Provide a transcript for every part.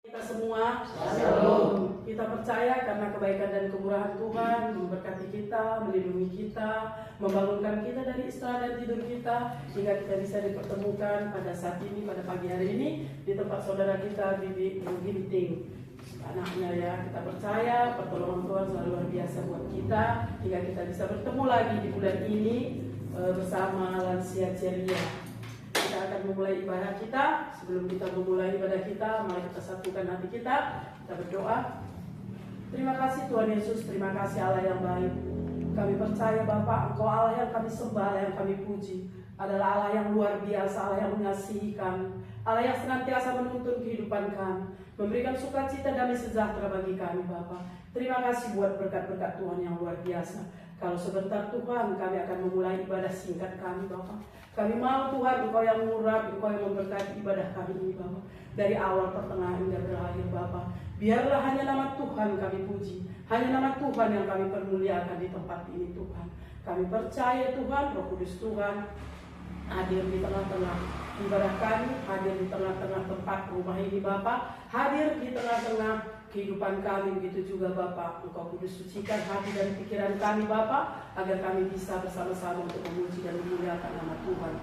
Kita semua, Shalom. Kita percaya karena kebaikan dan kemurahan Tuhan memberkati kita, melindungi kita, membangunkan kita dari istirahat dan tidur kita, hingga kita bisa dipertemukan pada saat ini, pada pagi hari ini, di tempat saudara kita, Bibi Ginting, anaknya ya. Kita percaya pertolongan Tuhan selalu luar biasa buat kita, hingga kita bisa bertemu lagi di bulan ini bersama lansia ceria. Kita akan memulai ibadah kita. Sebelum kita memulai ibadah kita, mari kita satukan hati kita. Kita berdoa. Terima kasih Tuhan Yesus, terima kasih Allah yang baik. Kami percaya Bapa, Engkau Allah yang kami sembah, Allah yang kami puji, adalah Allah yang luar biasa, Allah yang mengasihi kami, Allah yang senantiasa menuntun kehidupan kami, memberikan sukacita damai sejahtera bagi kami Bapa. Terima kasih buat berkat-berkat Tuhan yang luar biasa. Kalau sebentar Tuhan, kami akan memulai ibadah singkat kami Bapa. Kami mau Tuhan, Engkau yang murah, Engkau yang memberkati ibadah kami ini Bapa. Dari awal, pertengahan, hingga berakhir Bapa. Biarlah hanya nama Tuhan kami puji, hanya nama Tuhan yang kami permuliakan di tempat ini Tuhan. Kami percaya Tuhan, Roh Kudus Tuhan hadir di tengah-tengah ibadah kami, hadir di tengah-tengah tempat rumah ini Bapa, hadir di tengah-tengah kehidupan kami, begitu juga Bapa. Engkau kudus sucikan hati dan pikiran kami Bapa, agar kami bisa bersama-sama untuk memuji dan memuliakan nama Tuhan.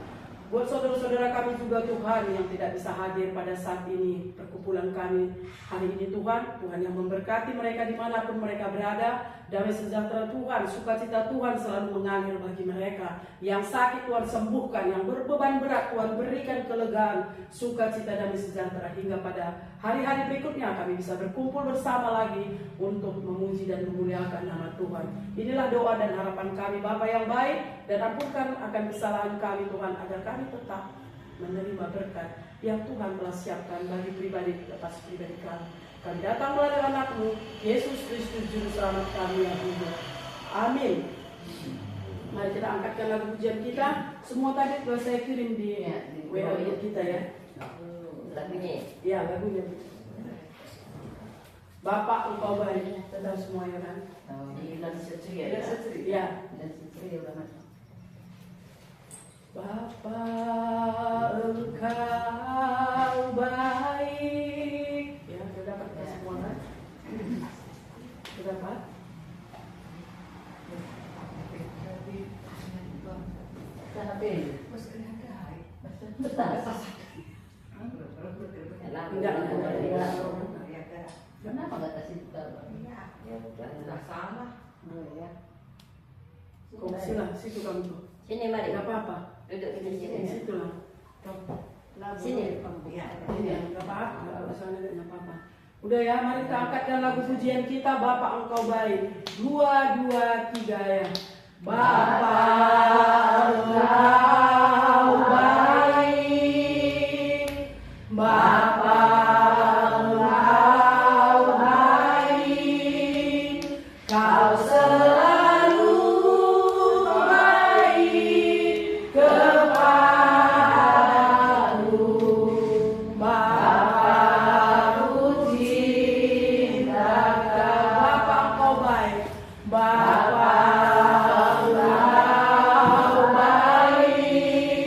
Buat saudara-saudara kami juga Tuhan yang tidak bisa hadir pada saat ini, perkumpulan kami hari ini Tuhan, Tuhan yang memberkati mereka dimanapun mereka berada. Damai sejahtera Tuhan, sukacita Tuhan selalu mengalir bagi mereka. Yang sakit Tuhan sembuhkan, yang berbeban berat Tuhan berikan kelegaan, sukacita damai sejahtera, hingga pada hari-hari berikutnya kami bisa berkumpul bersama lagi untuk memuji dan memuliakan nama Tuhan. Inilah doa dan harapan kami Bapa yang baik, dan ampunkan akan kesalahan kami Tuhan, agar kami tetap menerima berkat yang Tuhan telah siapkan bagi pribadi atas pribadi kami. Kami datang melalui anak-Mu, Yesus Kristus Juru Selamat kami yang hidup. Amin. Mari kita angkatkan lagu pujian kita. Semua tadi telah saya kirim di WA kita ya. Lagunya? Ya, lagunya. Bapak Engkau baik, tetap semuanya kan? Di Lansia Ceria ya? Ya. Lansia Ceria udah masuk. Bapa Engkau baik. Ya, sudah dapat ya semua kan? Sudah dapat? Kenapa nggak kasih tahu? Ya udah nggak salah. Ya. Silah, situ kamu tuh. Sini mari. Tidak apa-apa. Duduk di sini. Situ lah. Sini. Ya. Ini ya, nggak apa-apa. Nggak usah nggak apa-apa. Udah ya, mari kita angkatkan lagu pujian kita. Bapak Engkau baik. 2, 2, 3 ya. Bapak Engkau baik. Bapak Engkau baik. Kau selalu baik kepadaku. Bapakku cinta kau. Bapa Engkau baik. Bapa Engkau baik.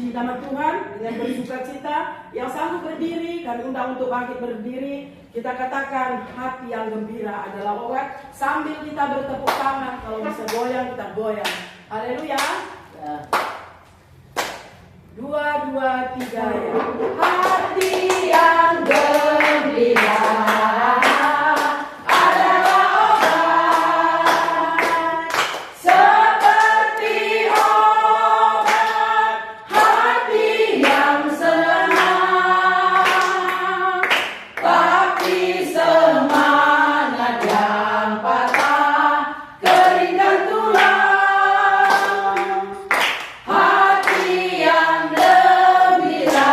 memuji nama Tuhan dengan bersuka cita. Yang sanggup berdiri, kami undang untuk bangkit berdiri. Kita katakan hati yang gembira adalah obat. Sambil kita bertepuk tangan, kalau bisa goyang kita goyang. Haleluya. Ya. 2, 2, 3 ya. Hati yang gembira adalah obat, seperti obat hati yang senang, tapi semangat yang patah keringkan tulang. Hati yang gembira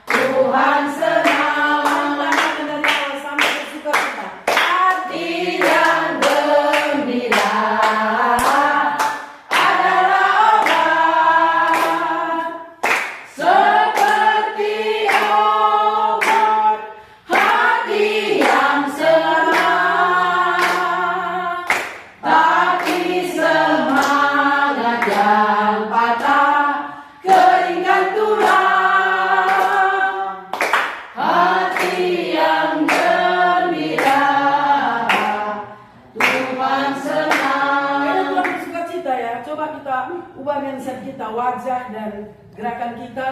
Tuhan senang. Dari awal sampai bersuka cita. Hati yang gembira adalah obat, seperti obat hati yang senang, tapi semangat yang patah keringkan tulang. Hati yang gembira Tuhan senang. Karena Tuhan bersuka cita ya. Coba kita ubah mindset kita, wajah dan gerakan kita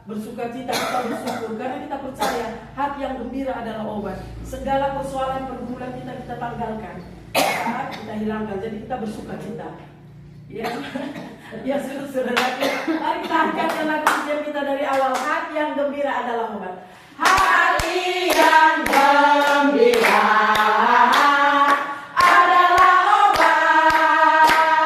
bersuka cita, kita bersyukur. Karena kita percaya hati yang gembira adalah obat. Segala persoalan pergumulan kita tanggalkan, kita hilangkan. Jadi kita bersuka cita. Ya, ya saudara, mari kita angkatkan lagu pujian kita dari awal. Hati yang gembira adalah obat. Hati yang gembira adalah obat,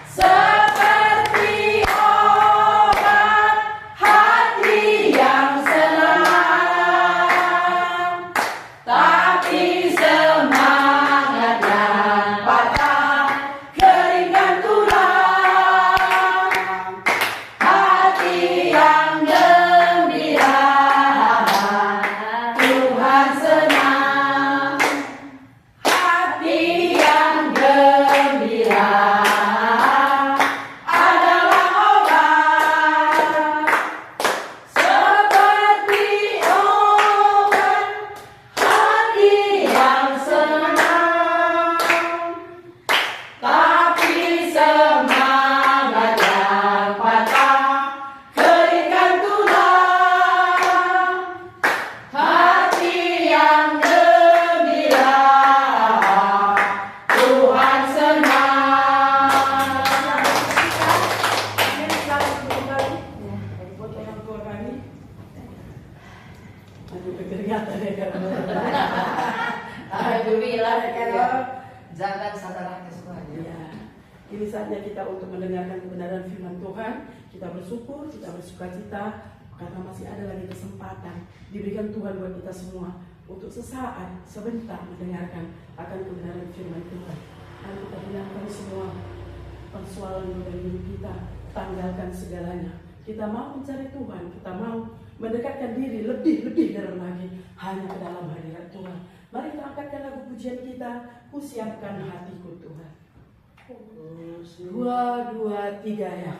seperti obat hati yang senang, tapi semangat yang patah keringkan tulang. Hati yang gembira Tuhan senang. Hati yang gembira adalah obat, seperti obat hati yang senang, tapi semangat yang patah keringkan tulang. Hati yang gembira Tuhan senang. Ini selamat kembali buat orang tua kami. Aduh keringatan ya kan. Alhamdulillah ya. Jangan saudara semuanya. Ya, ini saatnya kita untuk mendengarkan kebenaran firman Tuhan. Kita bersyukur, kita bersuka cita karena masih ada lagi kesempatan diberikan Tuhan buat kita semua untuk sesaat, sebentar mendengarkan akan kebenaran firman Tuhan. Dan kita hilangkan semua persoalan dalam hidup kita, tanggalkan segalanya. Kita mau mencari Tuhan, kita mau mendekatkan diri lebih dalam lagi hanya ke dalam hadirat Tuhan. Mari kita angkatkan lagu pujian kita, ku siapkan hatiku Tuhan. 2, 2, 3 ya.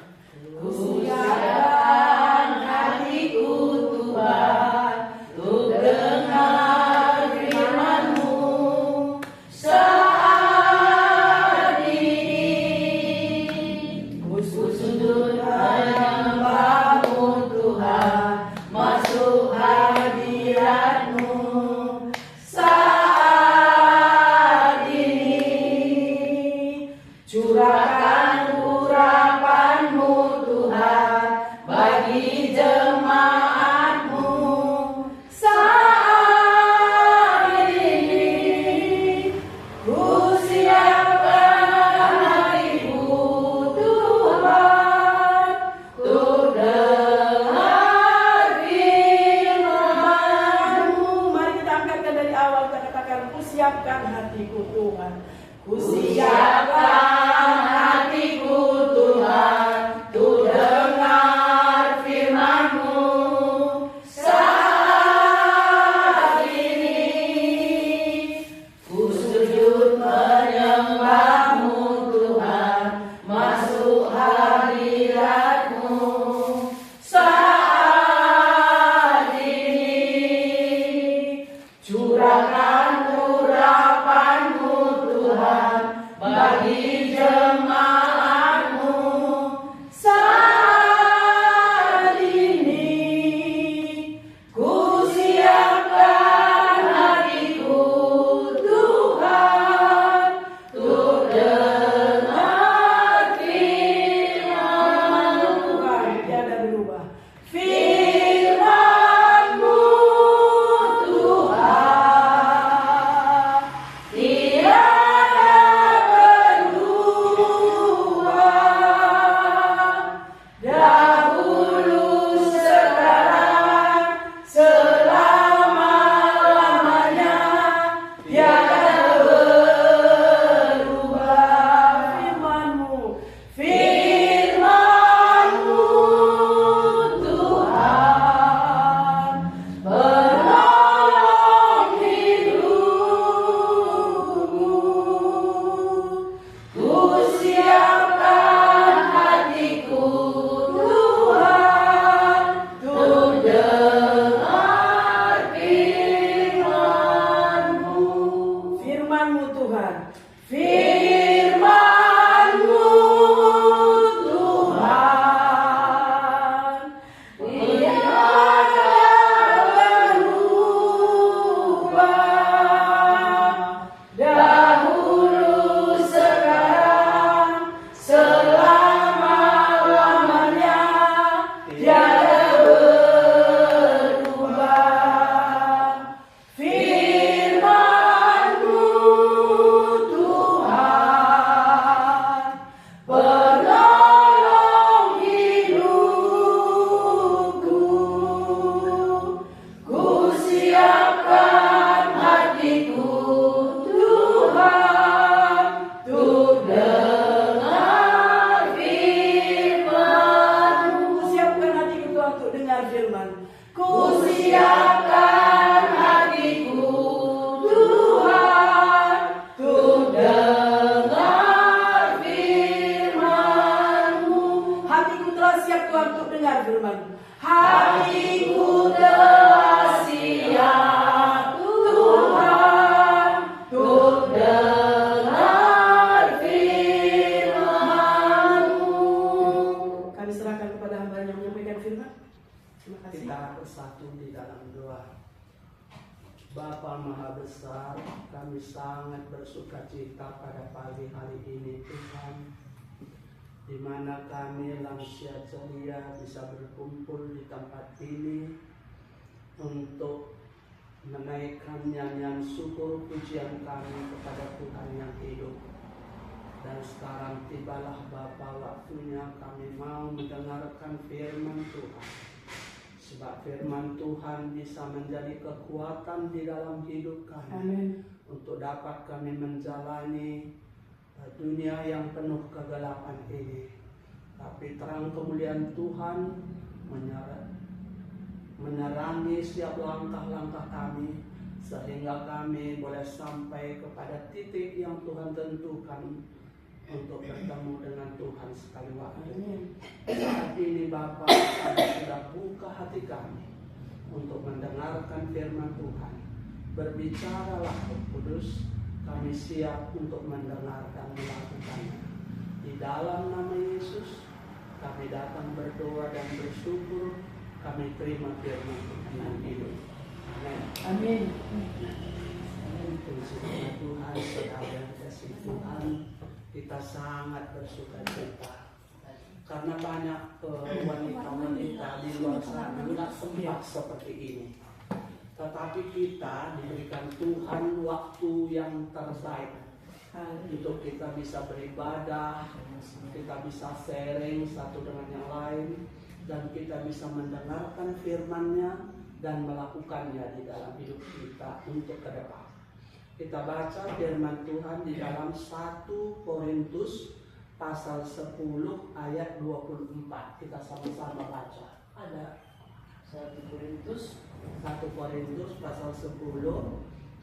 Ku siapkan hatiku Tuhan, untuk dengar firman-Mu saat ini. Ku sujud menyembah-Mu Tuhan, masuk hadirat-Mu saat ini. Curahkan urapan-Mu Tuhan bagi jemaat-Mu saat ini. Ku siapkan hatiku Tuhan, untuk dengar firman-Mu. Mari kita angkatkan dari awal, kita katakan ku siapkan hatiku Tuhan. Ku siapkan hatiku Tuhan, untuk dengar firman-Mu saat ini. Ku sujud menyembah-Mu Tuhan, masuk hadirat firman-Mu Tuhan. Firman-Mu Tuhan, tiada berubah, dahulu sekarang selama-lamanya, tiada berubah. Firman-Mu Tuhan, penolong hidupku. Ku siapkan hatiku Tuhan, untuk dengar firman-Mu. Ku siapkan hatiku Tuhan untuk dengar firman. Ku siapkan hatiku Tuhan, untuk dengar firman-Mu. Hatiku telah siap Tuhan untuk dengar firman. Hatiku telah siap Tuhan, untuk dengar firman-Mu. Kami serahkan kepada hamba yang menyampaikan firman. Terima kasih. Kita bersatu di dalam doa. Bapa Maha Besar, kami sangat bersuka cita pada pagi hari ini Tuhan, di mana kami lansia ceria bisa berkumpul di tempat ini untuk menaikkan nyanyian syukur pujian kami kepada Tuhan yang hidup. Dan sekarang tibalah Bapa waktunya kami mau mendengarkan firman Tuhan. Sebab firman Tuhan bisa menjadi kekuatan di dalam hidup kami. Amin. Untuk dapat kami menjalani dunia yang penuh kegelapan ini. Tapi terang kemuliaan Tuhan menerangi setiap langkah-langkah kami, sehingga kami boleh sampai kepada titik yang Tuhan tentukan untuk bertemu dengan Tuhan sekali waktu. Saat ini Bapa, kami sudah buka hati kami untuk mendengarkan firman Tuhan. Berbicaralah Roh Kudus, kami siap untuk mendengar dan melakukannya. Di dalam nama Yesus, kami datang berdoa dan bersyukur. Kami terima firman Tuhan yang hidup. Amin. Amin. Puji Tuhan, saudara yang kasih Tuhan, kita sangat bersuka cita karena banyak wanita-wanita di luar sana tidak sempat seperti ini. Tetapi kita diberikan Tuhan waktu yang terbaik untuk kita bisa beribadah, kita bisa sharing satu dengan yang lain, dan kita bisa mendengarkan firman-Nya dan melakukannya di dalam hidup kita untuk ke depan. Kita baca firman Tuhan di dalam 1 Korintus pasal 10 ayat 24. Kita sama-sama baca. Ada 1 Korintus pasal 10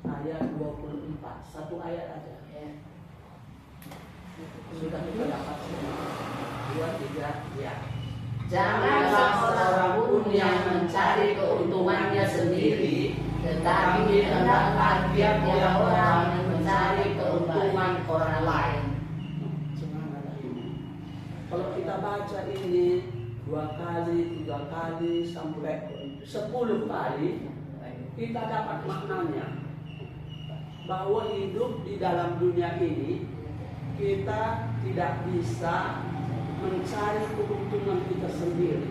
ayat 24. Satu ayat aja. Sudah kita dapat semua. 2, 3, ya. Janganlah seorang pun yang mencari keuntungannya sendiri, tetapi hendaklah tiap orang yang mencari keuntungan orang lain. Kalau kita baca ini 2 kali, 3 kali, sampai 10 kali, kita dapat maknanya bahwa hidup di dalam dunia ini kita tidak bisa mencari keuntungan kita sendiri.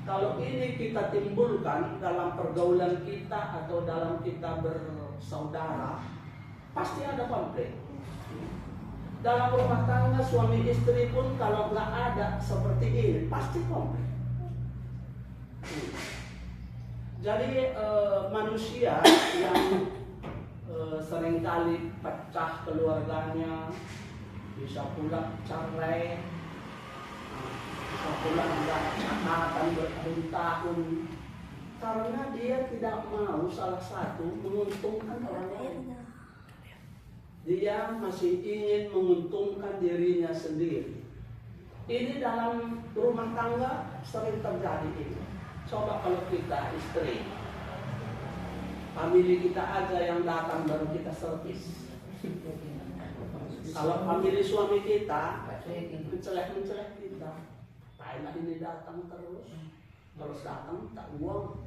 Kalau ini kita timbulkan dalam pergaulan kita atau dalam kita bersaudara, pasti ada konflik. Dalam rumah tangga suami istri pun kalau nggak ada seperti ini, pasti konflik. Jadi manusia yang seringkali pecah keluarganya, bisa pula cerai, bisa pula tidak catatan bertahun-tahun, karena dia tidak mau salah satu menguntungkan orang lain. Dia masih ingin menguntungkan dirinya sendiri. Ini dalam rumah tangga sering terjadi ini. Coba kalau kita istri, family kita aja yang datang baru kita servis. Kalau family suami kita mencelek kita, Thailand ini datang terus datang tak uang.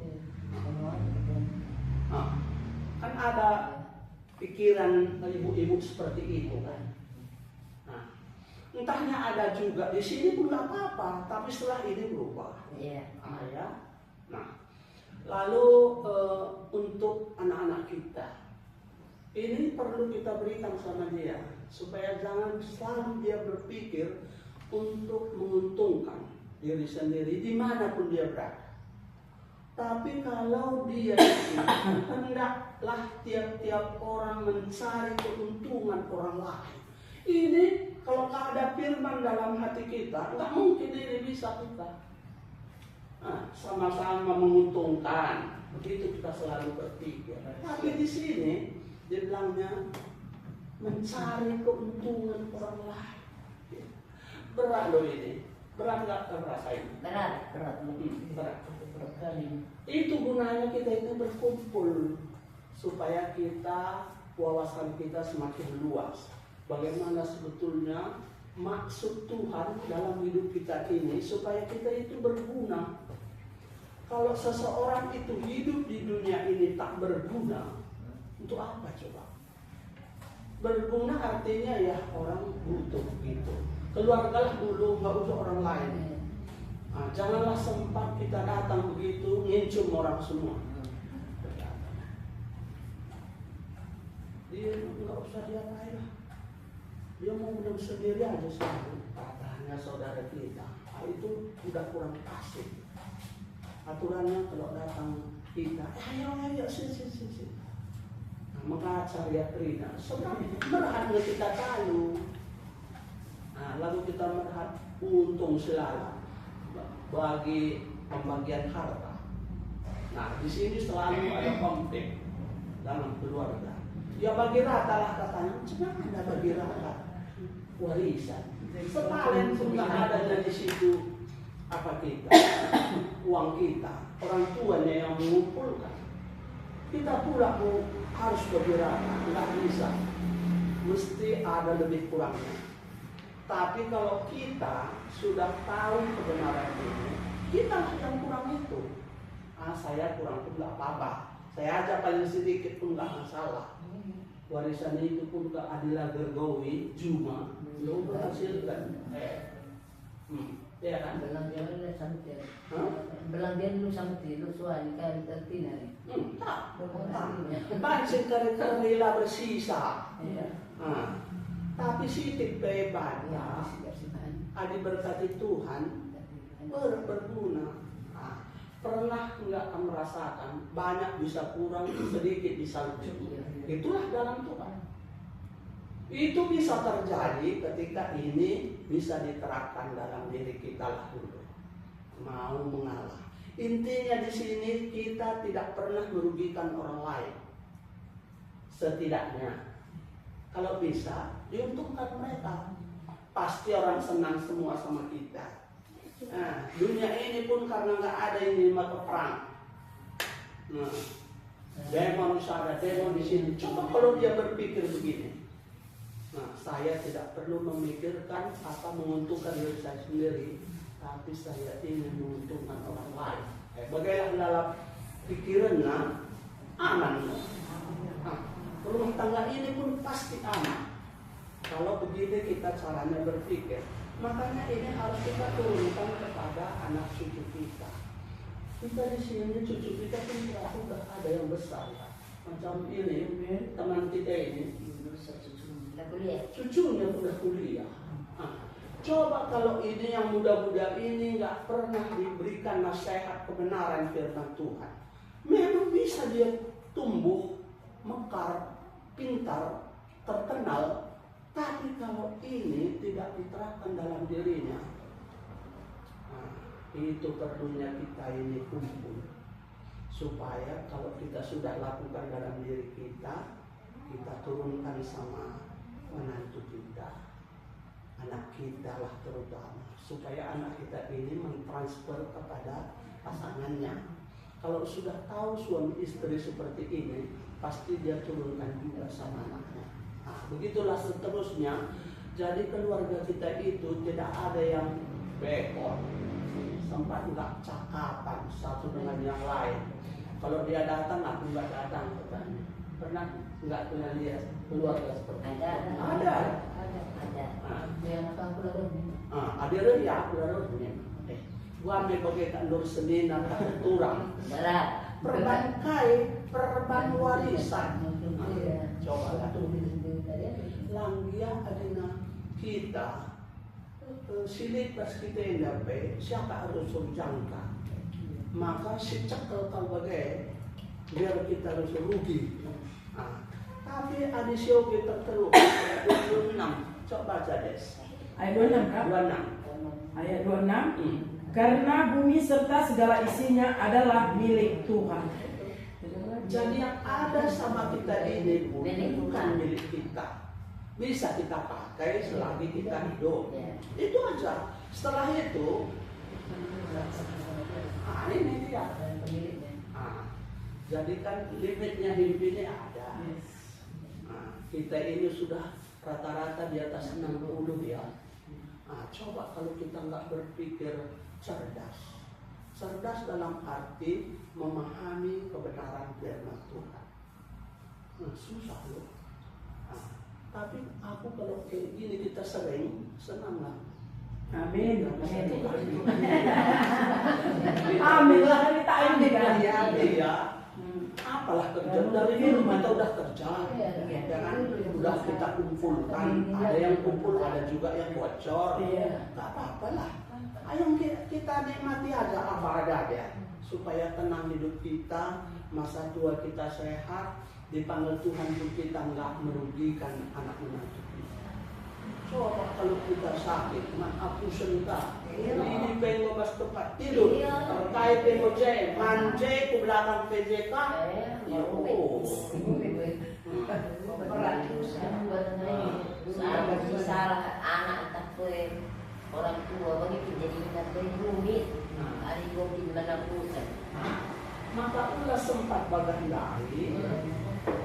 Kan ada pikiran ibu-ibu seperti itu kan. Nah, entahnya ada juga di sini pun nggak apa-apa, tapi setelah ini berubah. Ya. Nah, lalu untuk anak-anak kita, ini perlu kita berikan sama dia supaya jangan selalu dia berpikir untuk menguntungkan diri sendiri dimanapun dia berada. Tapi kalau dia hendaklah tiap-tiap orang mencari keuntungan orang lain. Ini kalau tak ada firman dalam hati kita, nggak mungkin ini bisa kita. Nah, sama-sama menguntungkan, begitu kita selalu berpikir. Tapi di sini dia bilangnya mencari keuntungan orang lain. Berat loh ini. Berat nggak terasa ini? Berat. Berat kali. Itu gunanya kita itu berkumpul supaya kita wawasan kita semakin luas. Bagaimana sebetulnya maksud Tuhan dalam hidup kita ini supaya kita itu berguna. Kalau seseorang itu hidup di dunia ini tak berguna, untuk apa coba? Berguna artinya ya orang butuh gitu. Keluargalah dulu, nggak usah orang lain. Nah, janganlah sempat kita datang begitu ngincum orang semua. Dia nggak usah diapain lah. Dia mau menang sendiri aja selalu. Katanya saudara kita, itu udah kurang kasih. Aturannya kalau datang kita, ayo sini. Maka cari Trina, sebenarnya merhatnya kita tahu. Nah, lalu kita merhat untung selalu bagi pembagian harta. Nah, di sini selalu ada konflik dalam keluarga. Ya bagi rata lah katanya, cuma ada bagi rata warisan. Setalen pun nggak adanya di situ apa kita, uang kita, orang tuanya yang mengumpulkan. Kita pula harus bagi rata, nggak bisa. Mesti ada lebih kurangnya. Tapi kalau kita sudah tahu kebenaran ini, kita yang kurang itu. Saya kurang pun nggak apa-apa. Saya aja paling sedikit pun nggak masalah. Warisan itu pun keadilan gergawi, cuma belum berhasilkan. Ya kan? Belang dia dulu sampai. Belang dia dulu sampai lu suami kan tertina nih. Tak. Banyak kari-kari lah bersisa. Tapi sitik beban. Adi berkati Tuhan berguna. Pernah nggak merasakan banyak bisa kurang, sedikit bisa lebih. Itulah dalam Tuhan. Itu bisa terjadi ketika ini bisa diterapkan dalam diri kita lah dulu. Mau mengalah. Intinya di sini kita tidak pernah merugikan orang lain. Setidaknya kalau bisa diuntungkan mereka. Pasti orang senang semua sama kita. Nah, dunia ini pun karena nggak ada yang maka perang. Nah, demon ada demon di sini. Coba kalau dia berpikir begini. Nah, saya tidak perlu memikirkan apa menguntungkan diri saya sendiri, tapi saya ingin menguntungkan orang lain. Bagaimana dalam pikirannya aman. Nah, rumah tangga ini pun pasti aman. Kalau begini kita caranya berpikir, makanya ini harus kita turunkan kepada anak cucu kita. Kita di sini cucu kita pun sudah ada yang besar, macam ini teman kita ini. Cucunya sudah kuliah. Coba kalau ini yang muda-muda ini nggak pernah diberikan nasihat kebenaran firman Tuhan, memang bisa dia tumbuh, mekar, pintar, terkenal. Tapi kalau ini tidak diterapkan dalam dirinya, itu perlunya kita ini kumpul. Supaya kalau kita sudah lakukan dalam diri kita, kita turunkan sama menantu kita, anak kita lah terutama, supaya anak kita ini mentransfer kepada pasangannya. Kalau sudah tahu suami istri seperti ini, pasti dia turunkan juga sama anaknya. Nah, begitulah seterusnya. Jadi keluarga kita itu tidak ada yang bekor, sampai nggak cakapan satu dengan yang lain. Kalau dia datang, aku nggak datang, katanya. Pernah nggak pernah lihat keluarga seperti itu? Ada. Yang apa aku lalu? Ada ya, aku lalu. Gua ambil pakai kandur Senin atau turang. Perban warisan. Coba lah. Langgia adina kita silit pas kita endape siapa harus jangka. Maka si cekel kau bagai biar kita harus rugi. Tapi ada sio kita terus 26. Coba baca des. Ayat 26 kan? 26. Ayat 26. Karena bumi serta segala isinya adalah milik Tuhan. Jadi yang ada sama kita ini bukan milik kita. Bisa kita pakai selagi kita hidup. Itu aja. Setelah itu, ini dia. Jadi kan limitnya hidup ini ada. Kita ini sudah rata-rata di atas 60 ya. Coba kalau kita nggak berpikir cerdas. Cerdas dalam arti memahami kebenaran firman Tuhan. Susah loh. Tapi aku kalau kayak gini kita sering senang lah. Amin. Amin lah kita ini kan. Ya. Apalah kerja dari dulu kita udah kerja. Jangan udah kita kumpulkan. Ada yang kumpul, ada juga yang bocor. Gak apa-apa lah. Ayo kita nikmati aja apa adanya supaya tenang hidup kita, masa tua kita sehat, dipanggil Tuhan pun kita nggak merugikan anak menantu kita. Coba kalau kita sakit, aku sentak, ini pengen pas tempat tidur, terkait pengen jeng, manje ke belakang PJK, salah anak tak orang tua begitu jadi kita rumit. Hari ini mana pusat. Maka ulah sempat bagandari.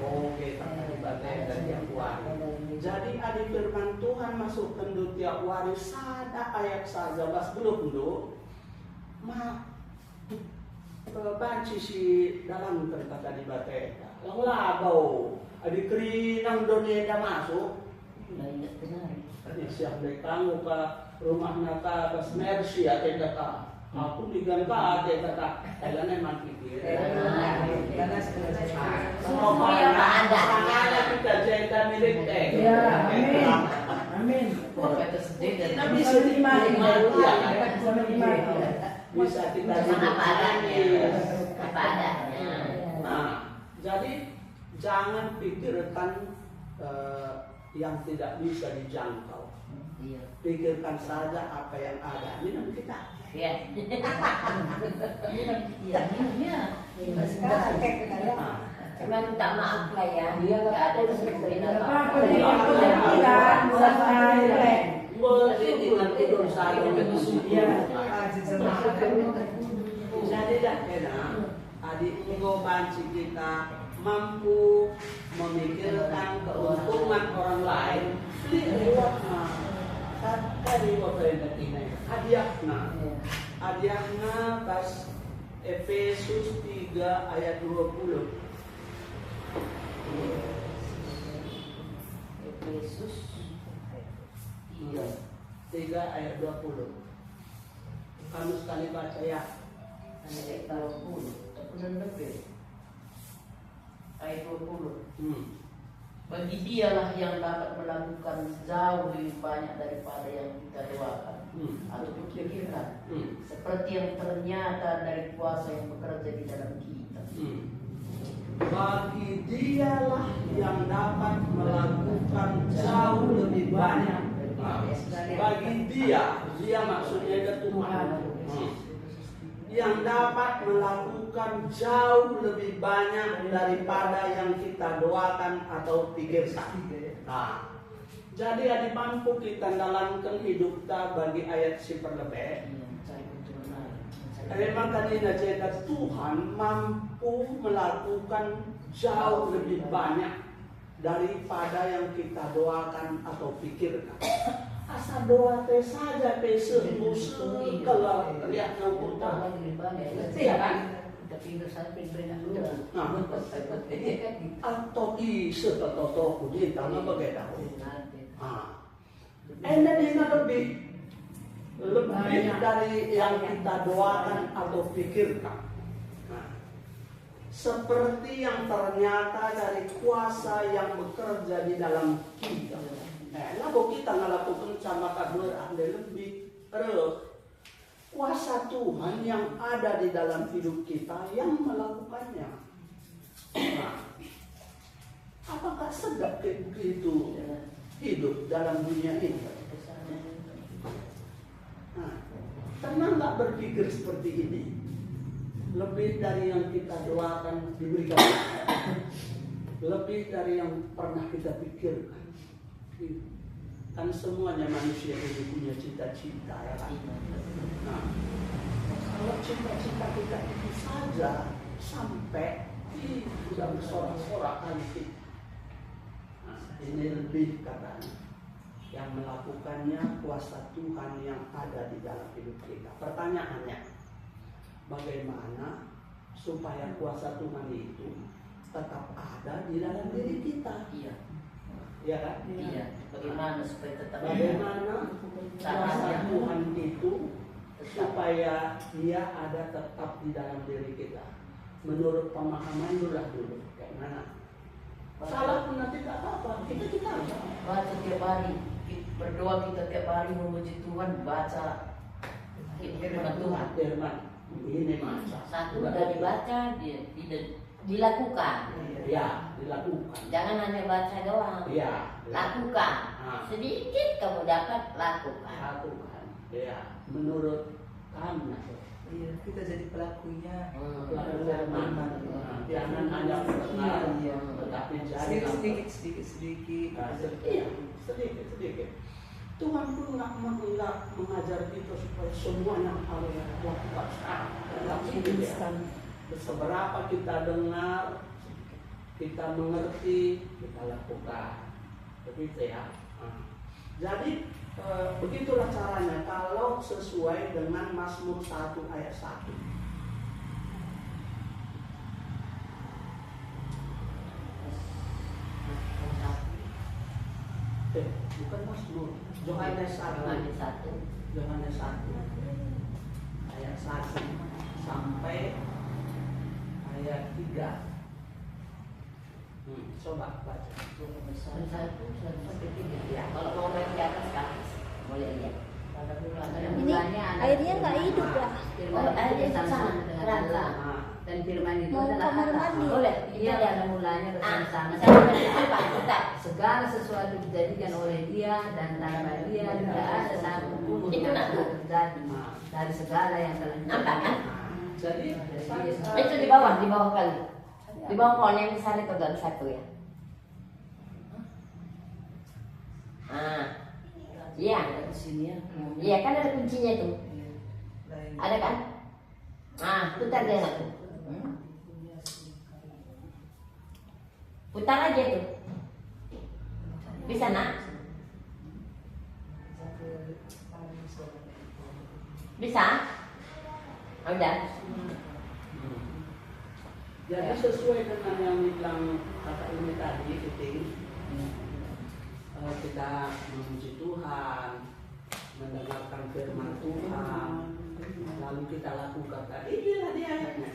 Oke, tadi bagai dan tiap waris. Jadi ada firman Tuhan masuk ke tiap waris sada ayat saja bas belum dulu. Banci si dalam kata di bagai. Lang labau. Ada kerinang dunia masuk. Ingat benar. Tadi siap dekang lupa rumah nata pas Mercy atau kata aku diganta atau kata kalian emang pikir karena semua ada kita jaga milik amin kita bisa bisa kita apa adanya. Nah, jadi jangan pikirkan yang tidak bisa dijangkau. Pikirkan saja apa yang ada. Minum kita. Iya. Cuman tak maaf lah ya. Dia nggak ada sesuatu Apa dia aku bilang buat air. Dengan tidur saya jadi dah kena adik ego banci kita mampu memikirkan keuntungan orang lain. Beli lewat kali waktu ini hadiahnya pas Efesus 3 ayat 20. Efesus 3 ayat 20. Kamu sekali baca ya. ayat 20. Ayat 20. Bagi dialah yang dapat melakukan jauh lebih banyak daripada yang kita doakan atau pikirkan, seperti yang ternyata dari kuasa yang bekerja di dalam kita. Bagi dialah yang dapat melakukan jauh lebih banyak. Bagi dia maksudnya itu Tuhan. Yang dapat melakukan jauh lebih banyak daripada yang kita doakan atau pikirkan. Nah, jadi ada mampu kita dalamkan hidup kita bagi ayat si perlebeh. Memang tadi cerita Tuhan mampu melakukan jauh lebih banyak daripada yang kita doakan atau pikirkan. Asal doa teh saja sembuh segala lihat Utang kita. lagi banyak. Iya kan? Tapi itu saya benar dulu. Nah, atau bisa toto kita nggak begitu. Ah, ini lebih dari yang kita doakan atau pikirkan. Nah, seperti yang ternyata dari kuasa yang bekerja di dalam kita. Lalu kita ngelakukan sama kabur anda lebih kuasa Tuhan yang ada di dalam hidup kita yang melakukannya. Nah, apakah sedap begitu hidup dalam dunia ini? Nah, pernah nggak berpikir seperti ini? Lebih dari yang kita doakan diberikan, lebih dari yang pernah kita pikirkan. Kan semuanya manusia itu punya cita-cita ya kan? Nah, kalau cita-cita kita itu saja sampai sudah bersorak-sorak kali. Nah, ini lebih katanya yang melakukannya kuasa Tuhan yang ada di dalam hidup kita. Pertanyaannya, bagaimana supaya kuasa Tuhan itu tetap ada di dalam diri kita? Iya. Ya kan? Iya. Bagaimana supaya tetap Bagaimana kuasa Tuhan itu supaya dia ada tetap di dalam diri kita? Menurut pemahaman dulu kayak mana? Salah pun nanti tak apa-apa. Kita baca tiap hari, berdoa kita tiap hari memuji Tuhan, baca firman Tuhan. Firman ini masa. Satu udah dibaca, dilakukan. Ya, dilakukan. Jangan hanya baca doang. Ya, Lakukan. Nah. Sedikit kamu dapat lakukan. Lakukan. Ya, menurut kamu. Iya, kita jadi pelakunya. Pelaku firman. Jangan hanya mendengar, tetapi jadi Sedikit. sedikit. Tuhan pun nggak mengajar kita supaya semuanya harus lakukan sekarang. Seberapa kita dengar, kita mengerti, kita lakukan. Begitu ya. Jadi begitulah caranya kalau sesuai dengan Mazmur 1 ayat 1. Bukan Mazmur, Yohanes 1. Yohanes 1 ayat 1 sampai ayat 3. Coba baca. Ya, kalau mau main di atas kan boleh lihat. Ini airnya nggak hidup ya? Oh, airnya itu sama dengan Allah. Dan firman itu Mau adalah kamar Allah. mandi. Boleh. Dia ada mulanya bersama-sama. Apa? Kita. Segala sesuatu dijadikan oleh Dia dan tanpa Dia tidak ada satu pun Itu yang nak. telah terjadi dari segala yang telah Nampak kan? Jadi Itu di bawah kali. Di bawah pohon yang besar itu ada satu ya. Iya. Di sini ya. Iya kan ada kuncinya itu. Ada kan? Putar dia satu. Putar aja tuh. Bisa nak? Bisa? Udah. jadi sesuai dengan yang dibilang kakak ini tadi, kita memuji Tuhan, mendengarkan firman Tuhan, lalu kita lakukan tadi. Inilah dia ayatnya.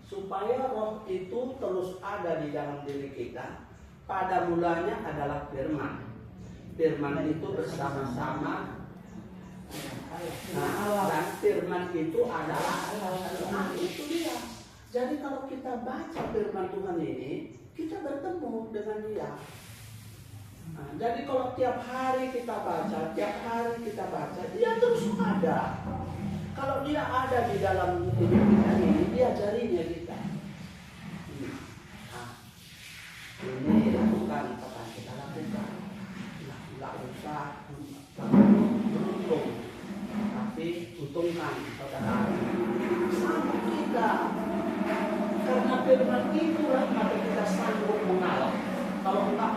Supaya roh itu terus ada di dalam diri kita. Pada mulanya adalah firman. Firman itu bersama-sama. Nah, dan firman itu adalah Allah. Itu dia. Jadi kalau kita baca firman Tuhan ini, kita bertemu dengan Dia. Nah, jadi kalau tiap hari kita baca, Dia terus ada. Kalau Dia ada di dalam hidup kita ini, Dia jarinya kita. Nah, ini lakukan apa kita lakukan. Nggak usah beruntung, tapi utungkan saudara.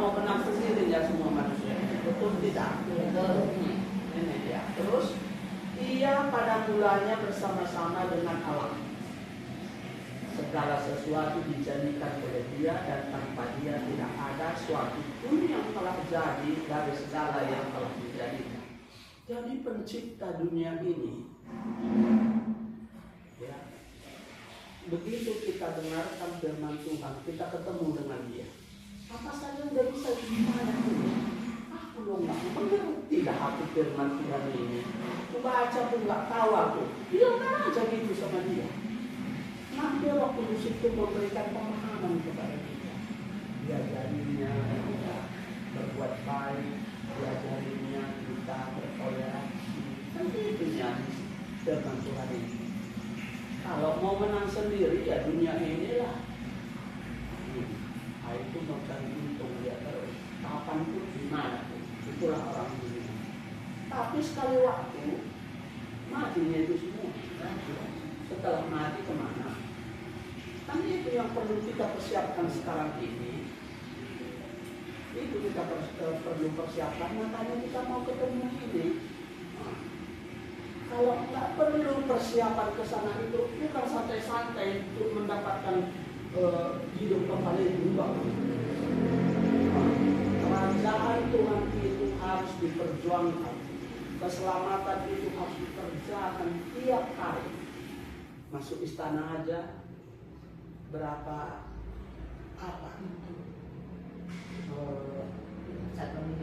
mau menang sendiri ya semua manusia. Betul tidak? Ini dia. Terus ia pada mulanya bersama-sama dengan Allah. Segala sesuatu dijadikan oleh dia dan tanpa dia tidak ada suatu pun yang telah jadi dari segala yang telah dijadikan. Jadi pencipta dunia ini, ya, begitu kita dengarkan firman Tuhan, kita ketemu dengan dia. Apa saja udah bisa gimana ini? Aku belum mengerti dah aku firman Tuhan ini. Aku baca pun nggak tahu aku. Biarkan aja gitu sama dia. Nanti Roh Kudus itu memberikan pemahaman kepada kita. Diajarinya kita berbuat baik, diajarinya kita bertoleransi. Nanti itu nyanyi firman Tuhan ini. Kalau mau menang sendiri ya dunia inilah. Itu mau cari untung dia terus. Kapanpun gimana pun. Itulah orang dunia. Tapi sekali waktu matinya itu semua. Setelah mati kemana? Kan itu yang perlu kita persiapkan sekarang ini. Itu kita perlu persiapkan. Makanya kita mau ketemu ini. Nah, kalau nggak perlu persiapan ke sana itu bukan santai-santai untuk mendapatkan hidup kembali juga. Kerajaan Tuhan itu harus diperjuangkan. Keselamatan itu harus dikerjakan tiap hari. Masuk istana aja berapa apa?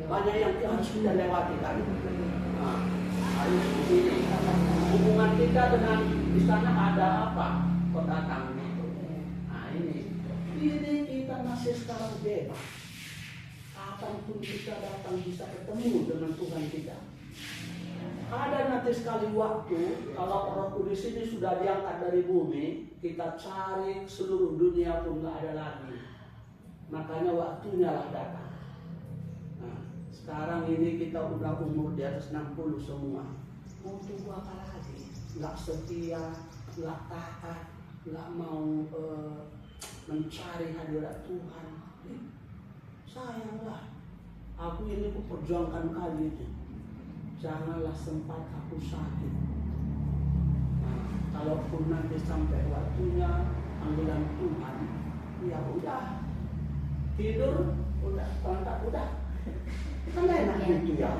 Banyak yang harus kita lewati kan. Nah, harus di sini. Hubungan kita dengan istana ada apa? Kok datang itu? Nah ini kita masih sekarang bebas. Kapanpun kita datang bisa ketemu dengan Tuhan kita. Ada nanti sekali waktu kalau Roh Kudus ini sudah diangkat dari bumi, kita cari seluruh dunia pun nggak ada lagi. Makanya waktunya lah datang. Nah, sekarang ini kita udah umur di atas 60 semua. Mau tunggu apa lagi? Nggak setia, nggak taat, nggak mau mencari hadirat Tuhan. Sayanglah, aku ini kuperjuangkan kali itu. Janganlah sempat aku sakit. Nah, kalaupun nanti sampai waktunya panggilan Tuhan, ya udah tidur, udah kontak udah. Kan enak gitu ya.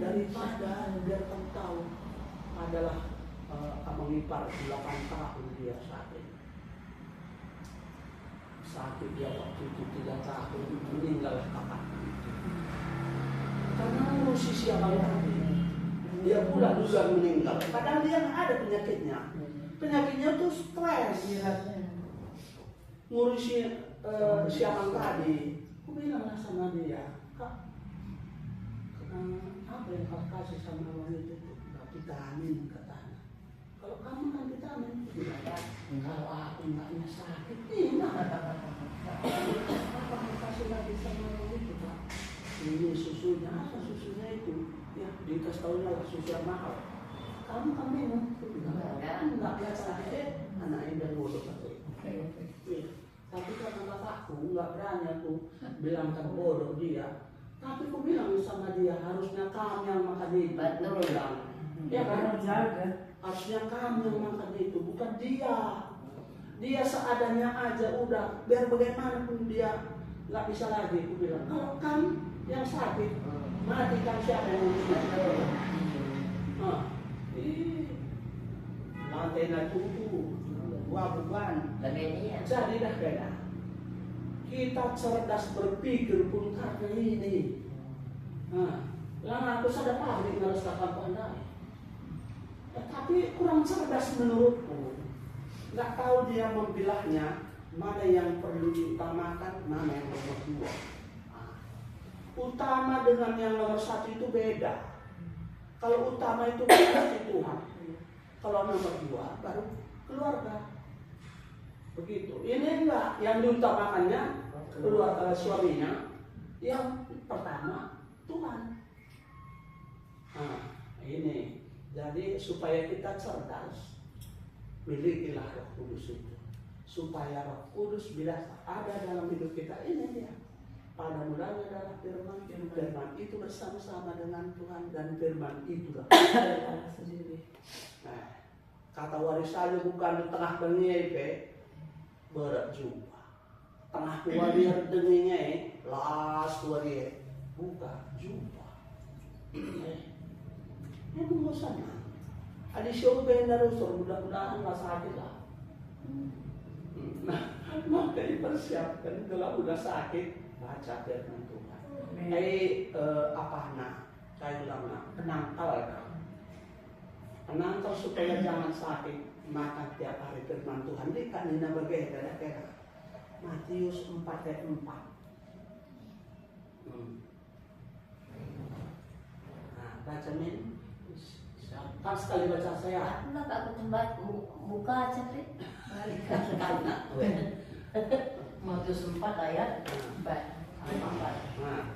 Daripada biar kamu tahu adalah abang ipar 8 tahun dia sakit. Sakit dia waktu itu 3 tahun meninggal kapan? Karena ngurusi siapa lagi. Dia pula juga meninggal. Padahal dia nggak ada penyakitnya. Penyakitnya tuh stres. Ngurusi siapa tadi. Aku bilang sama dia, Kak, apa yang kau kasih sama orang itu? Nggak vitamin katanya. Kalau kamu kan vitamin, kalau aku nggaknya sakit, apa mau kasih lagi sama orang itu, Pak? Ini susunya, apa susunya itu? Ya, dikasih tahu lah susu yang mahal. Kamu kan minum? Enggak biasa aja, anaknya dan bodoh satu. Tapi karena bapakku nggak berani aku bilangkan bodoh dia. Tapi aku bilang sama dia harusnya kamu yang makan itu. Betul bilang. Ya kan jaga. Harusnya kamu yang makan itu, bukan dia. Dia seadanya aja udah. Biar bagaimanapun dia nggak bisa lagi. Aku bilang kalau kamu yang sakit mati kan siapa yang ngurus? Lantai natuku, gua beban. Jadi dah beda. Kita cerdas berpikir pun karena ini. Lama aku sadar pabrik harus dapat pandai. Tapi kurang cerdas menurutku. Nggak tahu dia membilahnya mana yang perlu diutamakan, mana yang nomor 2. Utama dengan yang nomor 1 itu beda. Kalau utama itu pasti Tuhan. Kalau nomor 2 baru keluarga. Begitu. Ini enggak yang diutamakannya keluarga suaminya. Yang pertama Tuhan. Ini. Jadi supaya kita cerdas, milikilah Roh Kudus itu. Supaya Roh Kudus bila ada dalam hidup kita ini dia. pada mulanya adalah firman. Firman itu bersama-sama dengan Tuhan dan firman itulah Allah sendiri. nah, kata warisannya bukan di tengah denginya berat juga tengah warir denginya las warir bukan juga itu bosan ada show benar mudah-mudahan nggak sakit lah. Nah, maka dipersiapkan kalau udah sakit baca firman Tuhan. Saya bilang penangkal supaya jangan sakit makan tiap hari firman Tuhan. Ini kan ini bagaimana? Matius 4 ayat 4. Nah, baca min. Kan sekali baca saya. Enggak, aku tempat buka aja, Pri. Matius 4 ayat 4.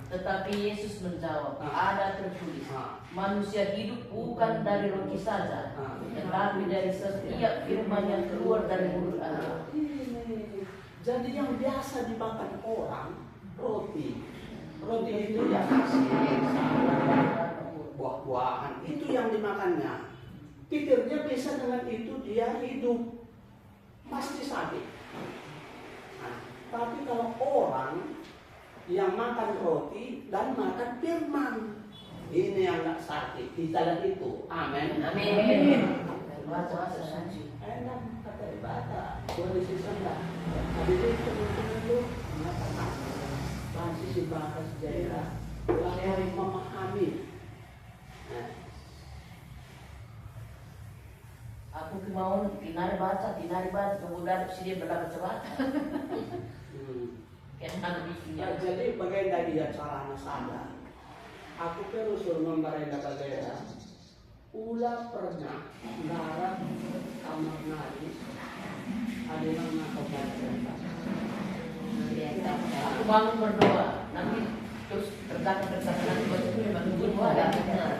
Tetapi Yesus menjawab, ada tertulis, manusia hidup bukan dari roti saja, tetapi dari setiap firman yang keluar dari mulut Allah. Jadi yang biasa dimakan orang roti itu ya kasih buah-buahan itu yang dimakannya. Pikirnya bisa dengan itu dia hidup, pasti sakit. Nah, tapi kalau orang yang makan roti dan makan firman, ini yang nggak sakit. Kita lihat itu, amin. Amin. Baca suci. Enak kata ibadah, boleh sisanya. Tapi itu teman-teman itu mengatakan, masih si bahas daerah, harus memahami. Aku mau tinari baca, kemudian sini berbaca. Jadi bagaimana dia caranya sadar? Aku terus memberi daerah. Ulah pernah larang kamar nari ada yang Aku bangun berdoa, nanti terus terkadang nanti baca itu memang berdoa ada.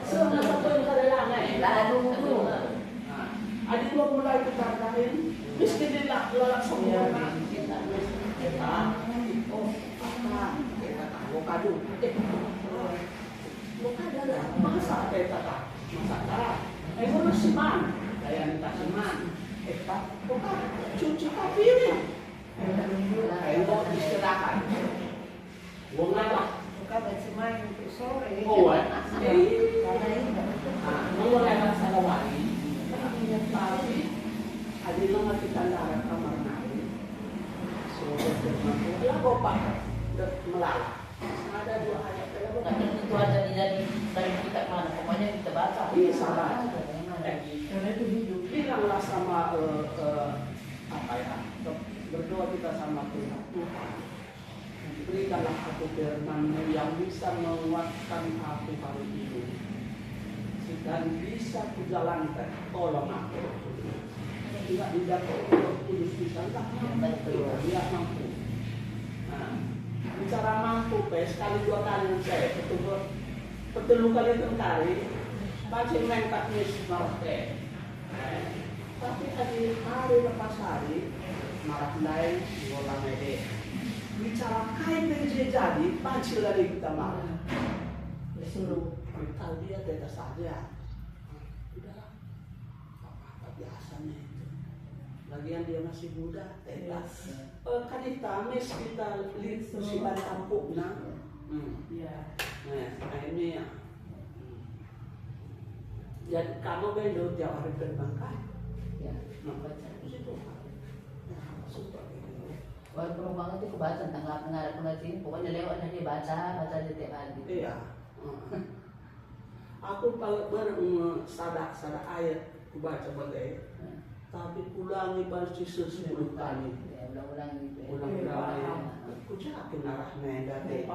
Semua satu yang Lalu ada dua mulai dikardahin, miskin dia lalak semua. Kita, oh apa? Kita tahu kado. Bukan ada masa kita tak masalah. Mau siman, daya minta siman. Kita bukan cuci piring. Mau istirahat. Wong lah. Bukan bersimain untuk sore. Oh, mulai rasa lawari. Tapi ada yang mati kandaran kamar nari. So, lah bapak melalak. Ada dua ayat kalau Nanti itu aja jadi dari kita mana, pokoknya kita baca. Iya, salah. Karena itu hidup. Bilanglah sama berdoa kita sama Tuhan. Berikanlah aku firman-Mu yang bisa menguatkan aku hari ini dan bisa kujalankan. Tolong aku. Tidak kudus bisa dia mampu. Nah, bicara mampu, sekali dua kali saya betul kali kali pasti mentak marte. Tapi hari lepas hari marah lain ngolah mede. Bicara kain yang jadi pasti lagi kita marah. Disuruh tahu dia tidak saja. Udahlah, apa biasanya itu. Lagian dia masih muda, tetas. Kan ditamis kita lihat musibat kampung nah. Ya. Nah ini ya. Jadi kamu bendo tiap hari terbangkai. Ya, Baca di situ. Wah, perubahan itu kebaca tentang pengajian, pokoknya lewat aja baca aja tiap hari. Iya. Aku kalau sadak ayat aku baca bagai, tapi ulangi pasti 10 kali. Ya, ulang-ulang gitu. Ulang-ulang. Aku yakin arahnya dari.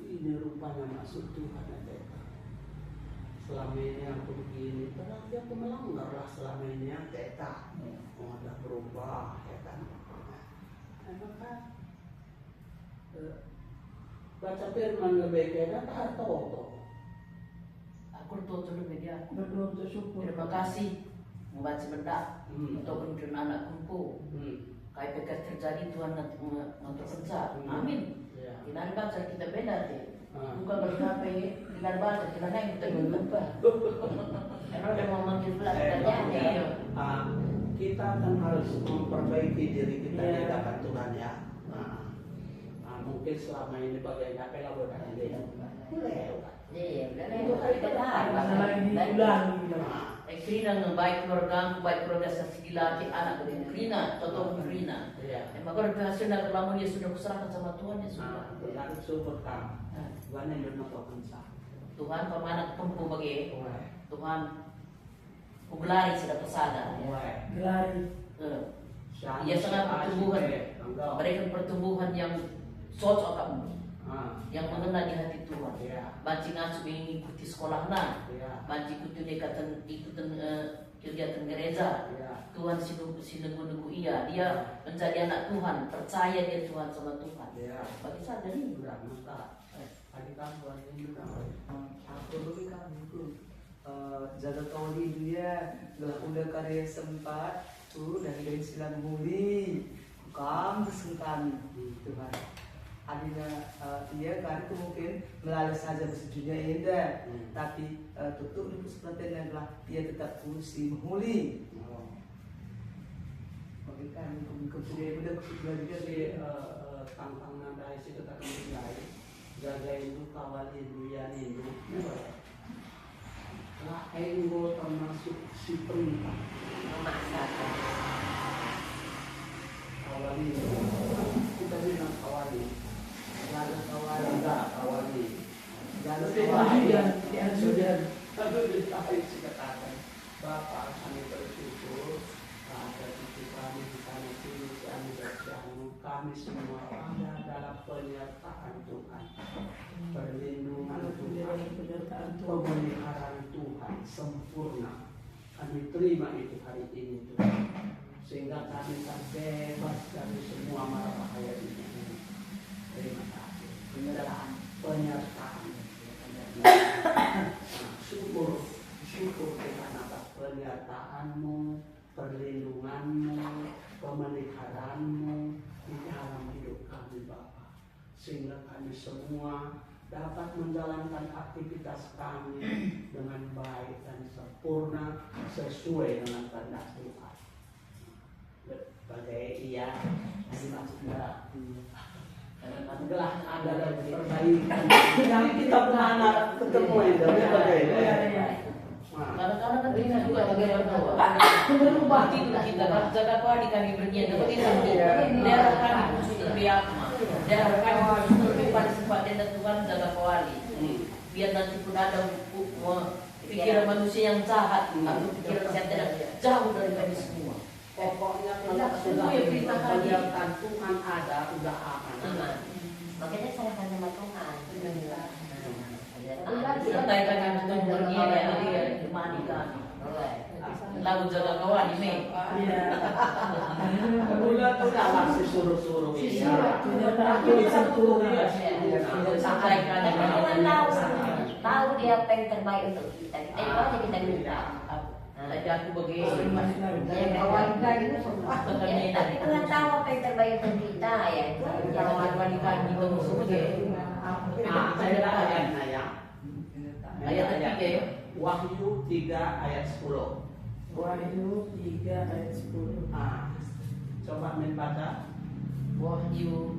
Ini rupanya maksud Tuhan ada. Selama ini aku begini, berarti aku melanggar lah selama ini yang teta. Oh, ada berubah, ya kan? Maka baca firman lebih kena tak tahu. Aku tuh lebih dia. Berdoa untuk syukur. Terima kasih membaca benda atau kemudian anak kumpul. Kayak PKS terjadi Tuhan ngatur kerja. Amin. Kita baca kita beda deh. Bukan berapa kita baca kita naik kita lupa. Karena udah mau manggil belas kerjanya. Kita kan harus memperbaiki diri kita di hadapan Tuhan ya. Mungkin selama ini bagaimana kalau bukan dia Iya, itu hari Bulan. Krina baik keluarga sesekila anak dari Krina, contoh Krina. Maka berhasil dan lama dia sudah kuserahkan sama Tuhan ya sudah. Tuhan syukur kan. Tuhan yang bernotokan sah. Tuhan pemana tempuh bagi Tuhan kugelari sudah pesada. Gelari. Ia sangat pertumbuhan. Mereka pertumbuhan yang cocok kamu. Yang mengenal di hati Tuhan. Banci ngasuh mengikuti sekolah banci ikutan kegiatan gereja. Tuhan sinunggu ia. Dia menjadi anak Tuhan, percaya dia Tuhan sama Tuhan. Bagi saya ini aku dulu kan itu jaga toli dia udah karya sempat tuh dari silang muli kamu kesengkan Tuhan. Adina iya kan itu mungkin melalui saja bersejunya indah, tapi tutup itu seperti adalah dia tetap fungsi menghuli. Mungkin kan kemudian udah Jadi tantangan dari situ kita mulai jaga itu kawal itu ya itu. Lah ego termasuk si perintah. memaksakan. Kawali kita bilang kawali. lalu kawan Kawali. Lalu ditahai si katakan Bapak kami bersyukur ada cucu kami di sana sini kami bersyukur kami semua ada dalam penyertaan Tuhan, perlindungan Tuhan, pemeliharaan Tuhan sempurna. Kami terima itu hari ini Tuhan, sehingga kami terbebas dari semua mara bahaya ini. Terima kasih. Penyertaan. Syukur Tuhan atas penyertaan-Mu, perlindungan-Mu, pemeliharaanmu di dalam hidup kami Bapa, sehingga kami semua dapat menjalankan aktivitas kami dengan baik dan sempurna sesuai dengan kehendak Tuhan. Sebagai ia maksudnya adalah ada perbaikan yang kita pernah ketemu itu kadang-kadang kan kita juga sebagai berdoa berubah tidur kita jaga padi kami berniat tapi daerah kami khusus terbiakma daerah kami khusus terbiak sempat dan Tuhan jaga kawali biar nanti pun ada pikiran manusia yang jahat atau pikiran setan jauh dari kami semua. Pokoknya kalau sudah kegiatan Tuhan ada udah aman. Makanya serahkan sama Tuhan. Sertai kami untuk berniat dari imani kami. Lalu jaga kawan ini. Udah masih suruh-suruh ini. Sertai kami. Tahu dia apa yang terbaik untuk kita. Kita itu aja kita minta. Jadi aku bagi kawan kita itu tapi Tuhan tahu apa yang terbaik untuk kita ya. kawan wanita di musuh bagi. Ayat 3 ya. Wahyu 3 ayat 10. Wahyu 3 ayat 10. Coba membaca. Wahyu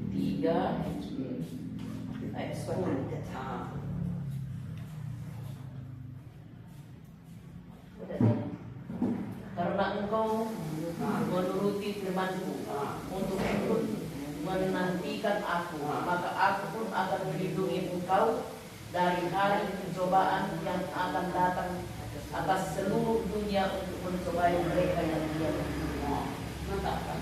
3 ayat 10. Karena engkau menuruti firman-Ku untuk menantikan aku, maka aku pun akan melindungi engkau dari hari pencobaan yang akan datang atas seluruh dunia untuk mencobai mereka yang diam. Mantap kan?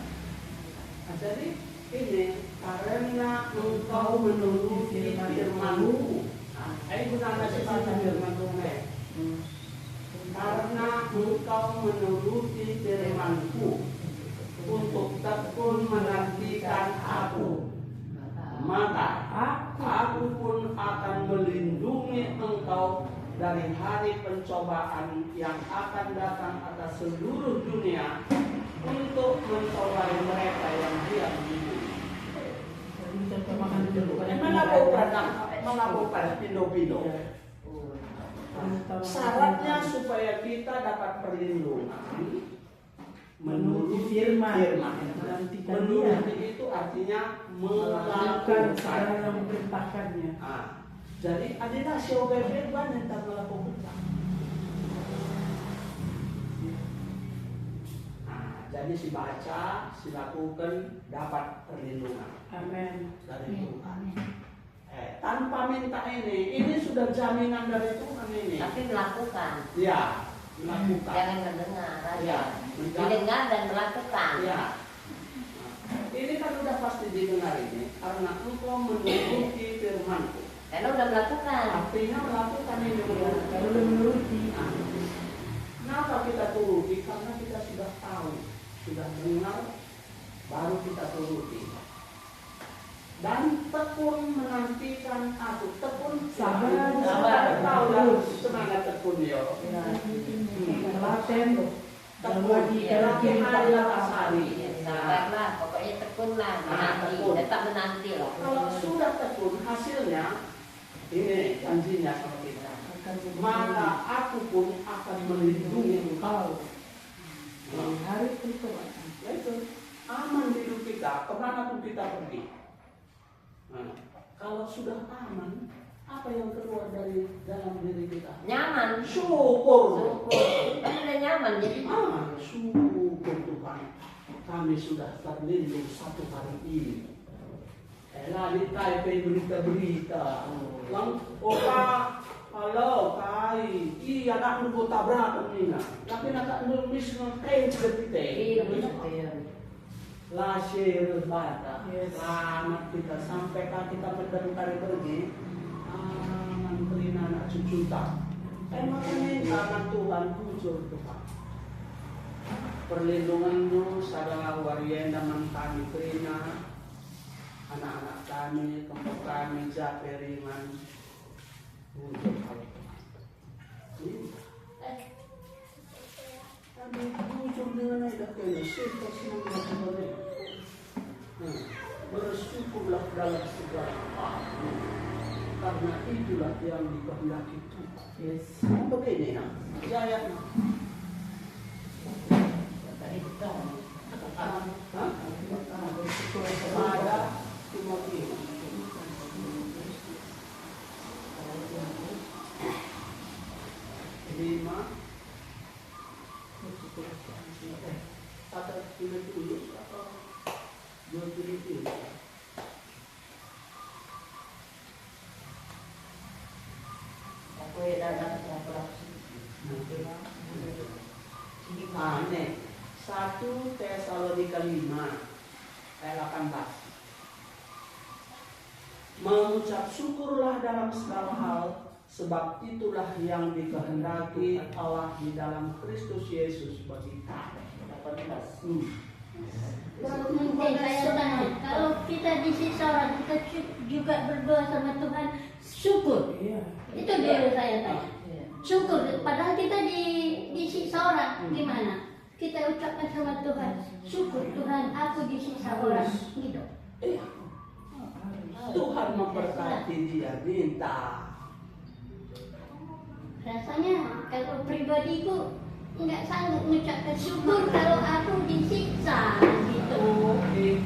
Jadi ini karena engkau menuruti firman-Ku. Ini gunanya sifat firman-Ku. Karena engkau menuruti firman-Ku untuk tekun menantikan aku, maka aku pun akan melindungi engkau dari hari pencobaan yang akan datang atas serta seluruh dunia untuk mentolai mereka yang diam di bumi. Melakukan pino-pino. Syaratnya supaya kita dapat perlindungan menurut firman. Menurut itu artinya melakukan segala yang diperintahkannya. Jadi adalah siapa firman yang tak melakukan. Jadi si baca, si lakukan dapat perlindungan. Amin. Dari Tuhan. Tanpa minta ini sudah jaminan dari Tuhan ini. Tapi melakukan. Ya, melakukan. Jangan mendengar aja. Ya, Didengar dan melakukan. Ya. Ini kan udah pasti didengar ini karena engkau menuruti firman-Ku. Karena udah melakukan. Artinya melakukan ini Kalau udah menuruti. Kenapa kita turuti? Karena kita sudah tahu, sudah dengar, baru kita turuti. Dan tekun menantikan aku, tekun Sabar. tahu lah semangat tekun ya. Telaten loh. Tekun, Lagi lagi hari atas hari. Sabarlah, pokoknya tekunlah, menanti, tekun. tetap menanti lah. Kalau sudah tekun, hasilnya ini janjinya sama kita. Maka aku pun akan melindungi engkau. Hari itu. Ya itu aman hidup kita, kemana pun kita pergi. Kalau sudah aman, apa yang keluar dari dalam diri kita? Nyaman. Syukur. Kan udah nyaman jadi. Syukur Tuhan. Kami sudah terlindung satu hari ini. Lagi Taipei berita-berita. Halo, kai. Iya, nak nunggu tabrakan ini. Tapi nak nunggu misal kain seperti Lasir bata. Selamat kita sampai kita berkali-kali pergi. Menteri anak cucu tak. Makanya tangan Tuhan muncul Tuhan. Perlindunganmu adalah warienda kami terima. Anak-anak kami, tempat kami, japeriman. Muncul kami Tuhan. Kami muncul dengan ada kaya. Bersyukurlah dalam segala hal. Karena itulah yang dikehendaki Tuhan. Yes. Begini ya, saya pada Timotius. Lima. Kata Timotius atau 23. Aku ya dapat referensi. Nih, 1 Tesalonika 5 ayat 18. Mengucap syukurlah dalam segala hal, sebab itulah yang dikehendaki Allah di dalam Kristus Yesus bagi kita. Saya tanya, kalau kita disiksa orang, kita juga berdoa sama Tuhan, syukur. Itu dulu saya tanya. Syukur, padahal kita disiksa orang, gimana? Kita ucapkan sama Tuhan, syukur Tuhan, aku disiksa orang, gitu. Iya. Tuhan memberkati dia, minta. Rasanya kalau pribadiku nggak sanggup mengucapkan syukur kalau aku disiksa, gitu.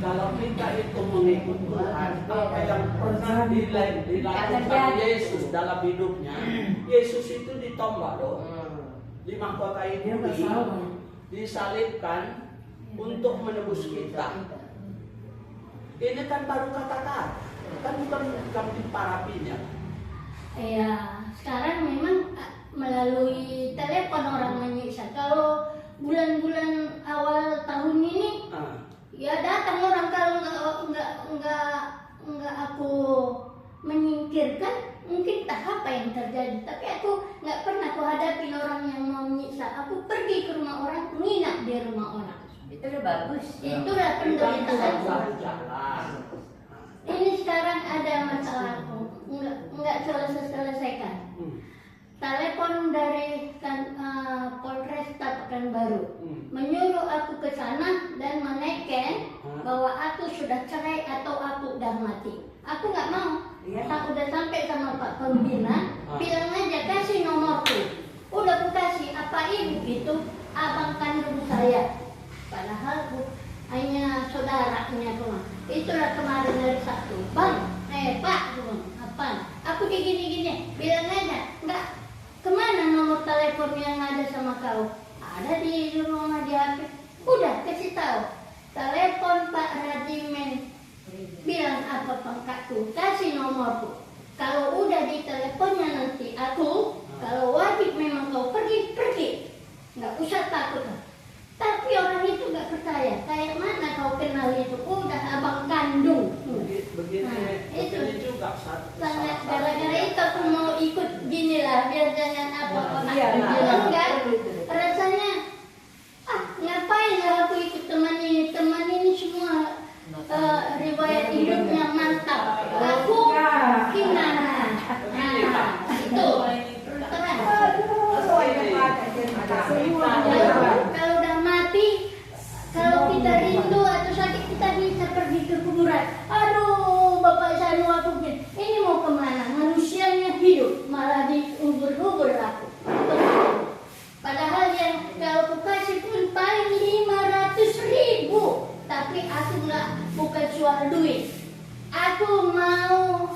Kalau kita itu mengikut Tuhan, apa yang pernah dilakukan Yesus dalam hidupnya, Yesus itu ditombak loh, dimahkotai bumi, disalibkan untuk menebus kita. Ini kan baru kata-kata, kan bukan parapinya. Ya, sekarang memang melalui telepon orang menyiksa. Kalau bulan-bulan awal tahun ini, ya datang orang kalau nggak aku menyingkirkan, mungkin tak apa yang terjadi. Tapi aku nggak pernah aku hadapin orang yang mau menyiksa. Aku pergi ke rumah orang, nginap di rumah orang. Itu udah bagus. Itulah penderitaan. Jalan. Ini sekarang ada masalah aku, nggak selesaikan. telepon dari Polresta Pekanbaru menyuruh aku ke sana dan meneken bahwa aku sudah cerai atau aku udah mati. Aku nggak mau. Aku udah sampai sama Pak Pembina, bilang aja kasih nomorku. Udah aku kasih, apa ibu itu abang kandung saya. Padahal hanya saudaranya tuh. Itulah kemarin dari Sabtu. Bang, Pak, apa? Aku gini-gini, bilang aja, enggak. Kemana nomor telepon yang ada sama kau? Ada di rumah di HP. Udah kasih tahu. Telepon Pak Radimen. Bilang apa pangkatku? Kasih nomorku. Kalau udah di teleponnya nanti aku, kalau wajib memang kau pergi, pergi. Nggak usah takut. Tapi orang itu nggak percaya. Kayak mana kau kenal itu? Udah abang kandung. Itu juga sangat gara-gara itu aku mau ikut gini lah biar jangan apa-apa. Enggak, rasanya ngapain lah aku ikut teman ini semua riwayat hidupnya mantap. Aku gimana? Itu terang. Kalau udah mati, kalau kita rindu atau sakit kita bisa pergi ke kuburan. Aduh, Bapak Sanu aku gini, ini mau kemana? Manusianya hidup, malah diubur-ubur aku. Padahal yang kalau aku kasih pun paling 500.000, tapi aku bukan soal duit. Aku mau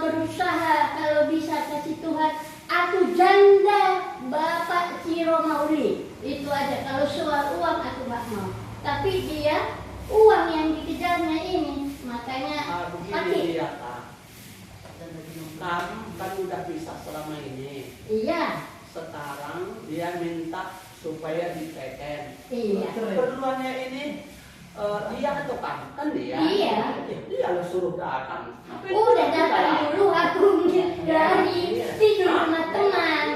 berusaha kalau bisa kasih Tuhan. Aku janda Bapak Ciro Mauli. Itu aja. Kalau soal uang aku nggak mau. Tapi dia uang yang dikejarnya ini, makanya pakai. Kamu kan udah bisa selama ini. Iya. Sekarang dia minta supaya diteken. Iya. Keperluannya ini dia atau kamu? Kan dia. Iya. Dia lo suruh datang. Udah datang dulu aku dari tidur sama teman.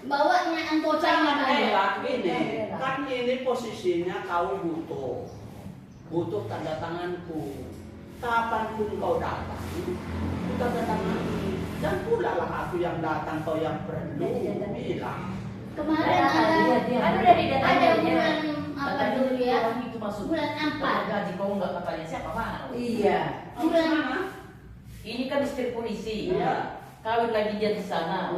Bawanya anggotanya banyak. Kan ini posisinya kau butuh tanda tanganku. Kapanpun kau datang, tanda tangan. Dan pula lah aku yang datang, kau yang perlu bilang. Kemarin ada bulan apa dulu ya? Bulan 4. Gaji kau nggak katanya siapa mana? Iya. Bulan Ini kan istri polisi. Iya. Kawin lagi dia di sana.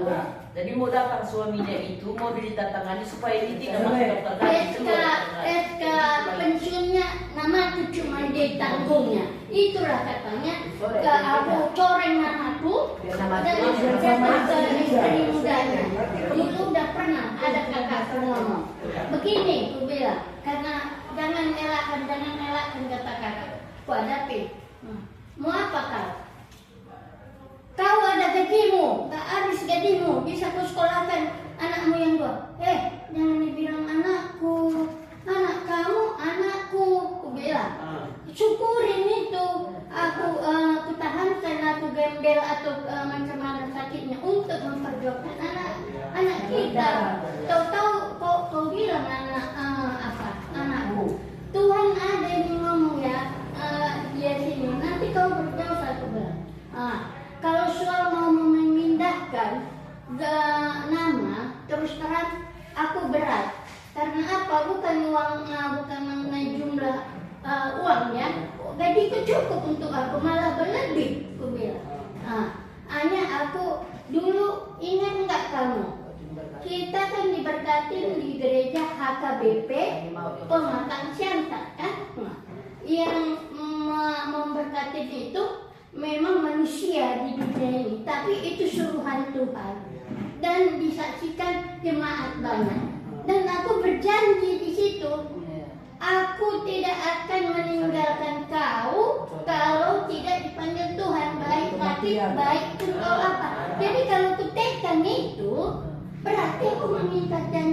Jadi mau datang suaminya itu mau ditandatangani supaya dia tidak masuk daftar gaji. SK pensiunnya nama aku cuma dia tanggungnya. Itulah katanya ke aku coreng namaku dan ke istri mudanya. Dulu udah pernah ada kakak ngomong begini, aku bilang karena jangan elakkan kata kakak. Ku hadapi. Mau apa kau? Kau ada gajimu, tak habis gajimu, bisa kau sekolahkan anakmu yang dua. Jangan dibilang anakku, anak kamu, anakku. Aku bilang, syukurin itu. Aku tahankan, aku gembel atau macam mana sakitnya untuk memperjuangkan anak kita. Tahu-tahu kau bilang anakku. Tuhan ada yang ngomong ya, dia sini. Nanti kau berdosa, aku bilang. Kalau soal mau memindahkan nama, terus terang aku berat. Karena apa? Bukan mengenai jumlah uang ya. Gajiku cukup untuk aku, malah berlebih, aku bilang. Hanya aku dulu ingat enggak kamu? Kita kan diberkatin di gereja HKBP Pematang Siantar kan? Yang memberkati itu memang manusia di dunia ini, tapi itu suruhan Tuhan dan disaksikan jemaat banyak. Dan aku berjanji di situ, aku tidak akan meninggalkan kau kalau tidak dipanggil Tuhan, baik hati, baik pun kau apa. Jadi kalau kutekan itu, berarti aku meminta janji